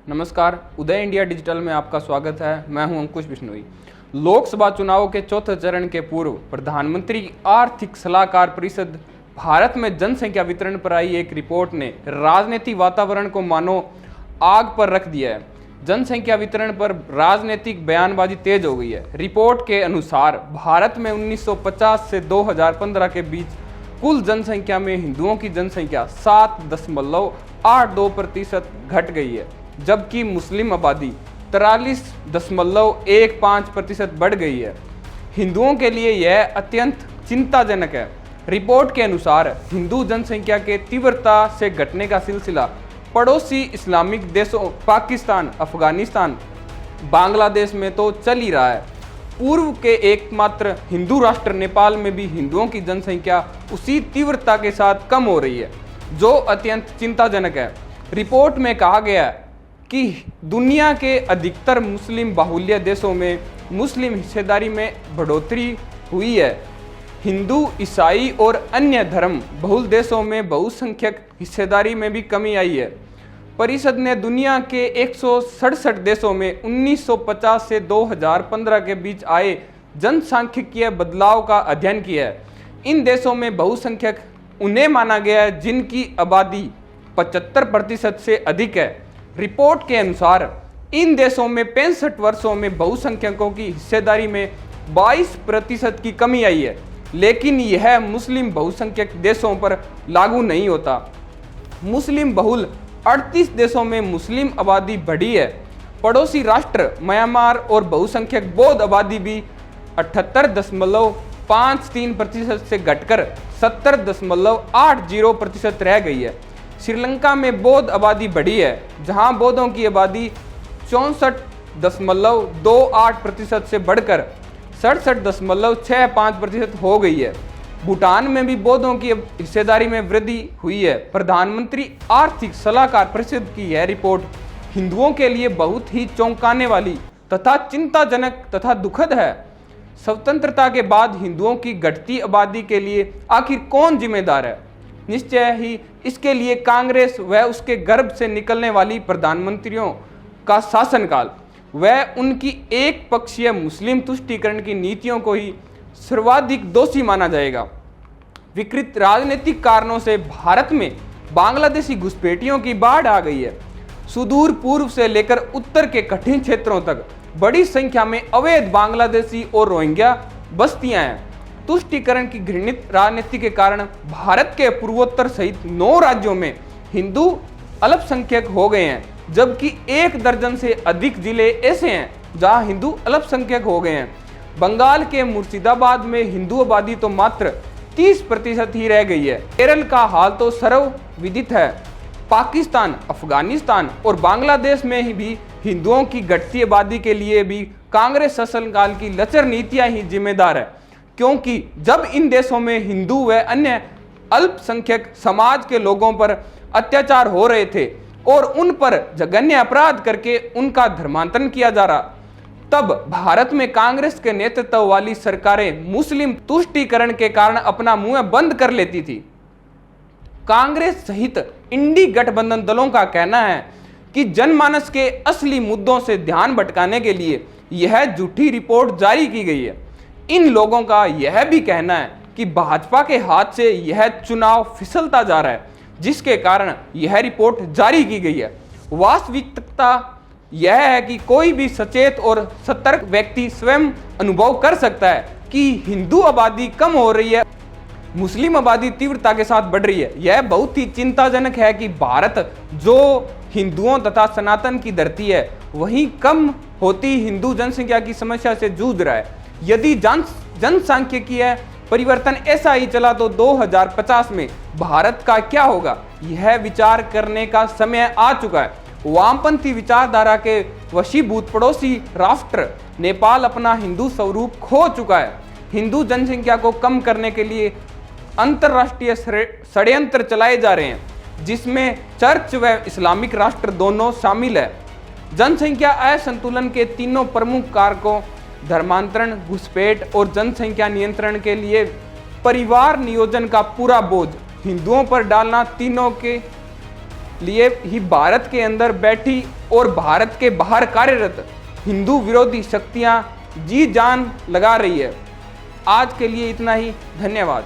नमस्कार, उदय India digital में आपका स्वागत है। मैं हूं अंकुश बिश्नोई। लोकसभा चुनाव के चौथे चरण के पूर्व प्रधानमंत्री आर्थिक सलाहकार परिषद भारत में जनसंख्या वितरण पर आई एक रिपोर्ट ने राजनीतिक वातावरण को मानो आग पर रख दिया है। जनसंख्या वितरण पर राजनीतिक बयानबाजी तेज हो गई है। रिपोर्ट के अनुसार भारत में 1950 से 2015 के बीच कुल जनसंख्या में हिंदुओं की जनसंख्या 7.82% घट गई है, जबकि मुस्लिम आबादी 43.15% बढ़ गई है। हिंदुओं के लिए यह अत्यंत चिंताजनक है। रिपोर्ट के अनुसार हिंदू जनसंख्या के तीव्रता से घटने का सिलसिला पड़ोसी इस्लामिक देशों पाकिस्तान, अफगानिस्तान, बांग्लादेश में तो चल ही रहा है। पूर्व के एकमात्र हिंदू राष्ट्र नेपाल में भी हिंदुओं की जनसंख्या उसी तीव्रता के साथ कम हो रही है, जो अत्यंत चिंताजनक है। रिपोर्ट में कहा गया है कि दुनिया के अधिकतर मुस्लिम बाहुल्य देशों में मुस्लिम हिस्सेदारी में बढ़ोतरी हुई है। हिंदू, ईसाई और अन्य धर्म बहुल देशों में बहुसंख्यक हिस्सेदारी में भी कमी आई है। परिषद ने दुनिया के 167 देशों में 1950 से 2015 के बीच आए जनसांख्यिकीय बदलाव का अध्ययन किया है। इन देशों में बहुसंख्यक उन्हें माना गया है जिनकी आबादी 75% से अधिक है। रिपोर्ट के अनुसार इन देशों में 65 वर्षों में बहुसंख्यकों की हिस्सेदारी में 22% की कमी आई है, लेकिन यह मुस्लिम बहुसंख्यक देशों पर लागू नहीं होता। मुस्लिम बहुल 38 देशों में मुस्लिम आबादी बढ़ी है। पड़ोसी राष्ट्र म्यांमार और बहुसंख्यक बौद्ध आबादी भी 78.53% से घटकर 70.80% रह गई है। श्रीलंका में बौद्ध आबादी बढ़ी है, जहां बौद्धों की आबादी 64.28% से बढ़कर 67.65% हो गई है। भूटान में भी बौद्धों की हिस्सेदारी में वृद्धि हुई है। प्रधानमंत्री आर्थिक सलाहकार परिषद की यह रिपोर्ट हिंदुओं के लिए बहुत ही चौंकाने वाली तथा चिंताजनक तथा दुखद है। स्वतंत्रता के बाद हिंदुओं की घटती आबादी के लिए आखिर कौन जिम्मेदार है? निश्चय ही इसके लिए कांग्रेस व उसके गर्भ से निकलने वाली प्रधानमंत्रियों का शासनकाल व उनकी एक पक्षीय मुस्लिम तुष्टीकरण की नीतियों को ही सर्वाधिक दोषी माना जाएगा। विकृत राजनीतिक कारणों से भारत में बांग्लादेशी घुसपैठियों की बाढ़ आ गई है। सुदूर पूर्व से लेकर उत्तर के कठिन क्षेत्रों तक बड़ी संख्या में अवैध बांग्लादेशी और रोहिंग्या बस्तियां हैं। तुष्टीकरण की घृणित राजनीति के कारण भारत के पूर्वोत्तर सहित 9 राज्यों में हिंदू अल्पसंख्यक हो गए हैं, जबकि 1 दर्जन से अधिक जिले ऐसे हैं जहां हिंदू अल्पसंख्यक हो गए हैं। बंगाल के मुर्शिदाबाद में हिंदू आबादी तो मात्र 30% ही रह गई है। केरल का हाल तो सर्वविदित है। पाकिस्तान, अफगानिस्तान और बांग्लादेश में भी हिंदुओं की घटती आबादी के लिए भी कांग्रेस शासनकाल की लचर नीतियां ही जिम्मेदार है, क्योंकि जब इन देशों में हिंदू व अन्य अल्पसंख्यक समाज के लोगों पर अत्याचार हो रहे थे और उन पर जघन्य अपराध करके उनका धर्मांतरण किया जा रहा, तब भारत में कांग्रेस के नेतृत्व वाली सरकारें मुस्लिम तुष्टीकरण के कारण अपना मुंह बंद कर लेती थी। कांग्रेस सहित इंडी गठबंधन दलों का कहना है कि जनमानस के असली मुद्दों से ध्यान भटकाने के लिए यह झूठी रिपोर्ट जारी की गई है। इन लोगों का यह भी कहना है कि भाजपा के हाथ से यह चुनाव फिसलता जा रहा है, जिसके कारण यह रिपोर्ट जारी की गई है। वास्तविकता यह है कि कोई भी सचेत और सतर्क व्यक्ति स्वयं अनुभव कर सकता है कि हिंदू आबादी कम हो रही है, मुस्लिम आबादी तीव्रता के साथ बढ़ रही है। यह बहुत ही चिंताजनक है कि भारत जो हिंदुओं तथा सनातन की धरती है, वहीं कम होती हिंदू जनसंख्या की समस्या से जूझ रहा है। यदि जनसांख्यिकीय परिवर्तन ऐसा ही चला तो 2050 में भारत का क्या होगा, यह विचार करने का समय आ चुका है। वामपंथी विचारधारा के वशीभूत पड़ोसी राष्ट्र नेपाल अपना हिंदू स्वरूप खो चुका है। हिंदू जनसंख्या को कम करने के लिए अंतर्राष्ट्रीय षड्यंत्र चलाए जा रहे हैं, जिसमें चर्च व इस्लामिक राष्ट्र दोनों शामिल है। जनसंख्या असंतुलन के तीनों प्रमुख कारकों धर्मांतरण, घुसपैठ और जनसंख्या नियंत्रण के लिए परिवार नियोजन का पूरा बोझ हिंदुओं पर डालना तीनों के लिए ही भारत के अंदर बैठी और भारत के बाहर कार्यरत हिंदू विरोधी शक्तियां जी जान लगा रही है। आज के लिए इतना ही, धन्यवाद।